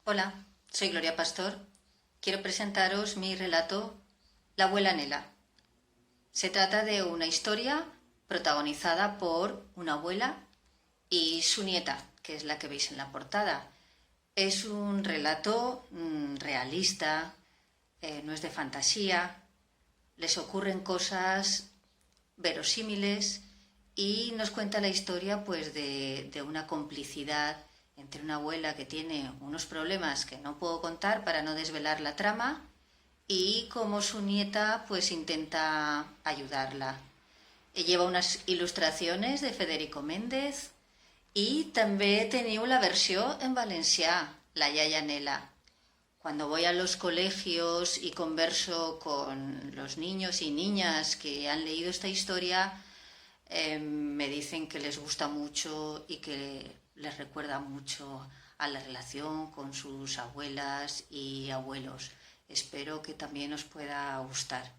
Hola, soy Gloria Pastor. Quiero presentaros mi relato La abuela Nela. Se trata de una historia protagonizada por una abuela y su nieta, que es la que veis en la portada. Es un relato realista, no es de fantasía, les ocurren cosas verosímiles y nos cuenta la historia pues de una complicidad entre una abuela que tiene unos problemas que no puedo contar para no desvelar la trama y cómo su nieta pues intenta ayudarla. Lleva unas ilustraciones de Federico Méndez y també teniu la versión en valencià, la Yaya Nela. Cuando voy a los colegios y converso con los niños y niñas que han leído esta historia, me dicen que les gusta mucho y que les recuerda mucho a la relación con sus abuelas y abuelos. Espero que también os pueda gustar.